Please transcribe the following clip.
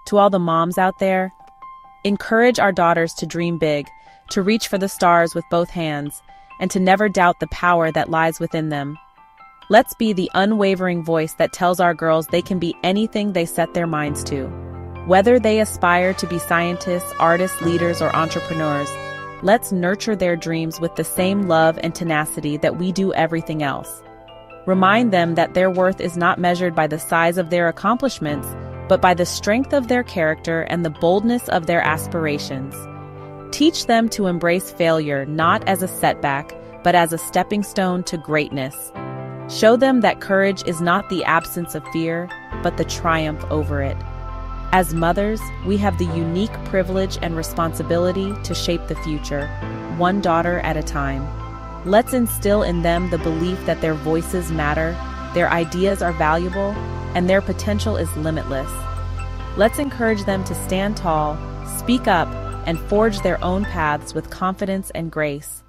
To all the moms out there, encourage our daughters to dream big, to reach for the stars with both hands, and to never doubt the power that lies within them. Let's be the unwavering voice that tells our girls they can be anything they set their minds to. Whether they aspire to be scientists, artists, leaders, or entrepreneurs, let's nurture their dreams with the same love and tenacity that we do everything else. Remind them that their worth is not measured by the size of their accomplishments, but by the strength of their character and the boldness of their aspirations. Teach them to embrace failure not as a setback, but as a stepping stone to greatness. Show them that courage is not the absence of fear, but the triumph over it. As mothers, we have the unique privilege and responsibility to shape the future, one daughter at a time. Let's instill in them the belief that their voices matter, their ideas are valuable, and their potential is limitless. Let's encourage them to stand tall, speak up, and forge their own paths with confidence and grace.